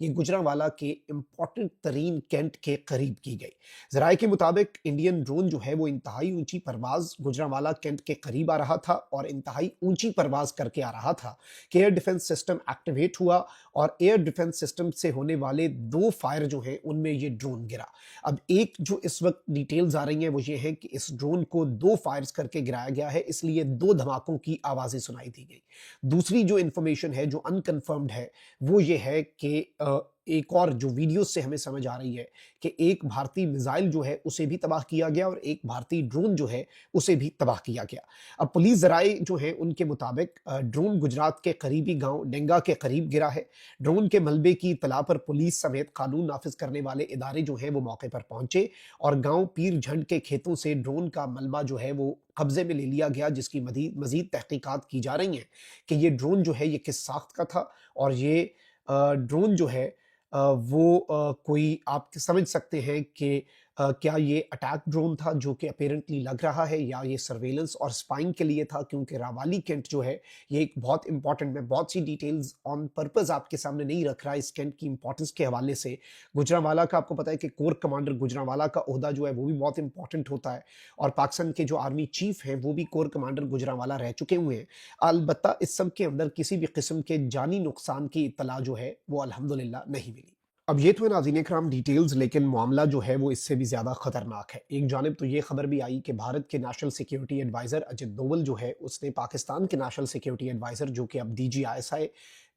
یہ گجرانوالہ کے امپورٹنٹ ترین کینٹ کے قریب کی گئی۔ ذرائع کے مطابق انڈین ڈرون جو ہے وہ انتہائی اونچی پرواز گجرانوالہ کینٹ کے قریب آ رہا تھا اور انتہائی اونچی پرواز کر کے آ رہا تھا کہ ایئر ڈیفنس سسٹم ایکٹیویٹ ہوا اور ایئر ڈیفنس سسٹم سے ہونے والے 2 فائر جو ہیں ان میں یہ ڈرون گرا۔ اب ایک جو اس وقت ڈیٹیلز آ رہی ہیں وہ یہ ہے کہ اس ڈرون کو 2 فائرز کر کے گرایا گیا ہے، اس لیے 2 دھماکوں کی آوازیں سنائی دی گئی۔ دوسری جو انفارمیشن ہے جو انکنفرمڈ ہے وہ یہ ہے کہ ایک اور جو ویڈیو سے ہمیں سمجھ آ رہی ہے کہ ایک بھارتی میزائل جو ہے اسے بھی تباہ کیا گیا اور ایک بھارتی ڈرون جو ہے اسے بھی تباہ کیا گیا۔ اب پولیس ذرائع جو ہیں ان کے مطابق ڈرون گجرات کے قریبی گاؤں ڈینگا کے قریب گرا ہے۔ ڈرون کے ملبے کی اطلاع پر پولیس سمیت قانون نافذ کرنے والے ادارے جو ہیں وہ موقع پر پہنچے اور گاؤں پیر جھنڈ کے کھیتوں سے ڈرون کا ملبہ جو ہے وہ قبضے میں لے لیا گیا، جس کی مزید تحقیقات کی جا رہی ہیں کہ یہ ڈرون جو ہے یہ کس ساخت کا تھا اور یہ ڈرون جو ہے وہ کوئی آپ سمجھ سکتے ہیں کہ کیا یہ اٹیک ڈرون تھا جو کہ اپیرنٹلی لگ رہا ہے یا یہ سرویلنس اور سپائنگ کے لیے تھا، کیونکہ راوالی کینٹ جو ہے یہ ایک بہت امپورٹنٹ، میں بہت سی ڈیٹیلز آن پرپز آپ کے سامنے نہیں رکھ رہا اس کینٹ کی امپورٹنس کے حوالے سے۔ گجرانوالہ کا آپ کو پتا ہے کہ کور کمانڈر گجرانوالہ کا عہدہ جو ہے وہ بھی بہت امپورٹنٹ ہوتا ہے اور پاکستان کے جو آرمی چیف ہیں وہ بھی کور کمانڈر گجرانوالہ رہ چکے ہوئے ہیں۔ البتہ اس سب کے اندر کسی بھی قسم کے جانی نقصان کی اطلاع جو ہے وہ الحمدللہ نہیں ملی۔ اب یہ تو ہے ناظرین اکرام ڈیٹیلز، لیکن معاملہ جو ہے وہ اس سے بھی زیادہ خطرناک ہے۔ ایک جانب تو یہ خبر بھی آئی کہ بھارت کے نیشنل سیکیورٹی ایڈوائزر اجت دوول جو ہے اس نے پاکستان کے نیشنل سیکیورٹی ایڈوائزر جو کہ اب DGISI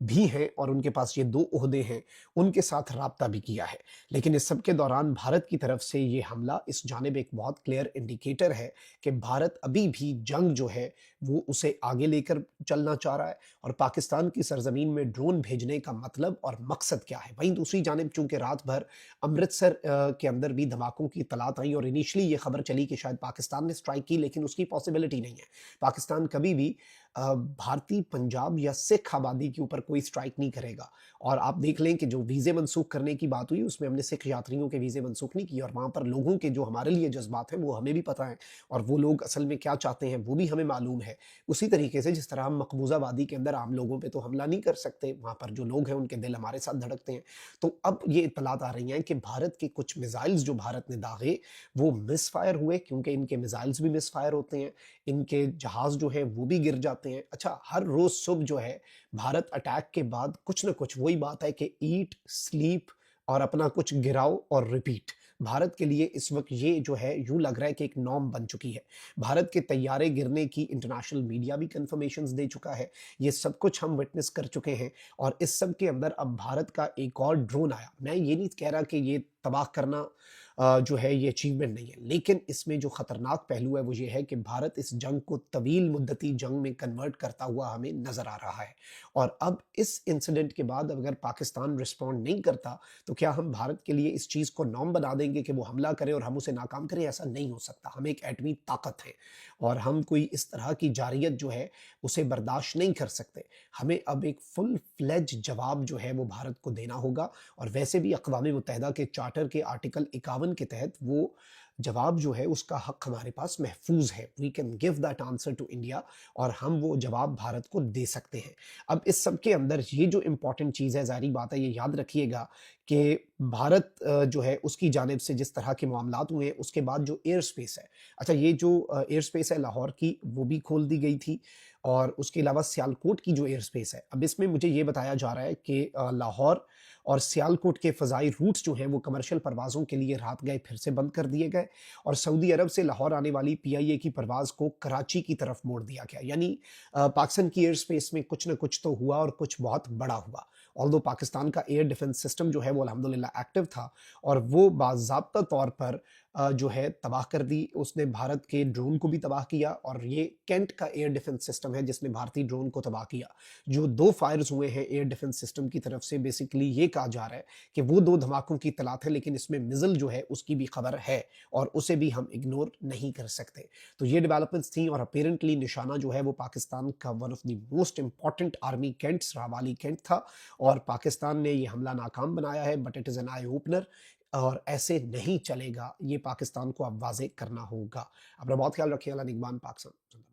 بھی ہیں اور ان کے پاس یہ 2 عہدے ہیں، ان کے ساتھ رابطہ بھی کیا ہے۔ لیکن اس سب کے دوران بھارت کی طرف سے یہ حملہ اس جانب ایک بہت کلیئر انڈیکیٹر ہے کہ بھارت ابھی بھی جنگ جو ہے وہ اسے آگے لے کر چلنا چاہ رہا ہے اور پاکستان کی سرزمین میں ڈرون بھیجنے کا مطلب اور مقصد کیا ہے۔ وہیں دوسری جانب چونکہ رات بھر امرتسر کے اندر بھی دھماکوں کی اطلاعات آئیں اور انیشلی یہ خبر چلی کہ شاید پاکستان نے سٹرائک کی، لیکن اس کی پاسبلٹی نہیں ہے۔ پاکستان کبھی بھی بھارتی پنجاب یا سکھ آبادی کے اوپر کوئی سٹرائک نہیں کرے گا۔ اور آپ دیکھ لیں کہ جو ویزے منسوخ کرنے کی بات ہوئی اس میں ہم نے سکھ یاتریوں کے ویزے منسوخ نہیں کیے اور وہاں پر لوگوں کے جو ہمارے لیے جذبات ہیں وہ ہمیں بھی پتہ ہیں اور وہ لوگ اصل میں کیا چاہتے ہیں وہ بھی ہمیں معلوم ہے۔ اسی طریقے سے جس طرح ہم مقبوضہ وادی کے اندر عام لوگوں پہ تو حملہ نہیں کر سکتے، وہاں پر جو لوگ ہیں ان کے دل ہمارے ساتھ دھڑکتے ہیں۔ تو اب یہ اطلاعات آ رہی ہیں کہ بھارت کے کچھ میزائلز جو بھارت نے داغے وہ مس فائر ہوئے، کیونکہ ان کے میزائلز بھی مس فائر ہوتے ہیں، ان کے جہاز جو ہیں وہ بھی گر جاتے ہیں۔ اچھا، ہر روز صبح جو ہے بھارت اٹیک کے بعد کچھ نہ کچھ، وہی بات ہے کہ ایٹ سلیپ اور اپنا کچھ گراؤ اور ریپیٹ، بھارت کے لیے اس وقت یہ جو ہے یوں لگ رہا ہے کہ ایک نارم بن چکی ہے۔ بھارت کے طیارے گرنے کی انٹرنیشنل میڈیا بھی کنفرمیشنز دے چکا ہے، یہ سب کچھ ہم وٹنس کر چکے ہیں اور اس سب کے اندر اب بھارت کا ایک اور ڈرون آیا۔ میں یہ نہیں کہہ رہا کہ یہ تباہ کرنا جو ہے یہ اچیومنٹ نہیں ہے، لیکن اس میں جو خطرناک پہلو ہے وہ یہ ہے کہ بھارت اس جنگ کو طویل مدتی جنگ میں کنورٹ کرتا ہوا ہمیں نظر آ رہا ہے اور اب اس انسیڈنٹ کے بعد اگر پاکستان رسپونڈ نہیں کرتا تو کیا ہم بھارت کے لیے اس چیز کو نارم بنا دیں گے کہ وہ حملہ کرے اور ہم اسے ناکام کریں؟ ایسا نہیں ہو سکتا۔ ہم ایک ایٹمی طاقت ہیں اور ہم کوئی اس طرح کی جارحیت جو ہے اسے برداشت نہیں کر سکتے۔ ہمیں اب ایک فل فلیج جواب جو ہے وہ بھارت کو دینا ہوگا اور ویسے بھی اقوام متحدہ کے چارٹر کے آرٹیکل 51 کے تحت وہ جواب جو ہے اس کا حق ہمارے پاس محفوظ ہے۔ We can give that answer to India اور ہم وہ جواب بھارت کو دے سکتے ہیں۔ اب اس سب کے اندر یہ جو امپورٹنٹ چیز ہے، ظاہری بات ہے یہ یاد رکھیے گا کہ بھارت جو ہے اس کی جانب سے جس طرح کے معاملات ہوئے ہیں، اس کے بعد جو ایئر سپیس ہے، اچھا یہ جو ایئر سپیس ہے لاہور کی وہ بھی کھول دی گئی تھی اور اس کے علاوہ سیالکوٹ کی جو ایئر سپیس ہے، اب اس میں مجھے یہ بتایا جا رہا ہے کہ لاہور اور سیالکوٹ کے فضائی روٹس جو ہیں وہ کمرشل پروازوں کے لیے رات گئے پھر سے بند کر دیے گئے اور سعودی عرب سے لاہور آنے والی PIA کی پرواز کو کراچی کی طرف موڑ دیا گیا۔ یعنی پاکستان کی ایئر سپیس میں کچھ نہ کچھ تو ہوا اور کچھ بہت بڑا ہوا۔ although پاکستان کا ایئر ڈیفنس سسٹم جو ہے وہ الحمدللہ ایکٹیو تھا اور وہ باضابطہ طور پر جو ہے تباہ کر دی، اس نے بھارت کے ڈرون کو بھی تباہ کیا اور یہ کینٹ کا ایئر ڈیفنس سسٹم ہے جس نے بھارتی ڈرون کو تباہ کیا۔ جو 2 فائرز ہوئے ہیں ایئر ڈیفنس سسٹم کی طرف سے، بیسیکلی یہ کہا جا رہا ہے کہ وہ 2 دھماکوں کی اطلاع ہے، لیکن اس میں مزل جو ہے اس کی بھی خبر ہے اور اسے بھی ہم اگنور نہیں کر سکتے۔ تو یہ ڈیولپمنٹس تھیں اور اپیرنٹلی نشانہ جو ہے وہ پاکستان کا one of the most important army cantts راوالی کینٹ تھا اور پاکستان نے یہ حملہ ناکام بنایا ہے، but it is an eye opener اور ایسے نہیں چلے گا، یہ پاکستان کو اب واضح کرنا ہوگا۔ اپنا بہت خیال رکھیے۔ اللہ نگہبان۔ پاکستان۔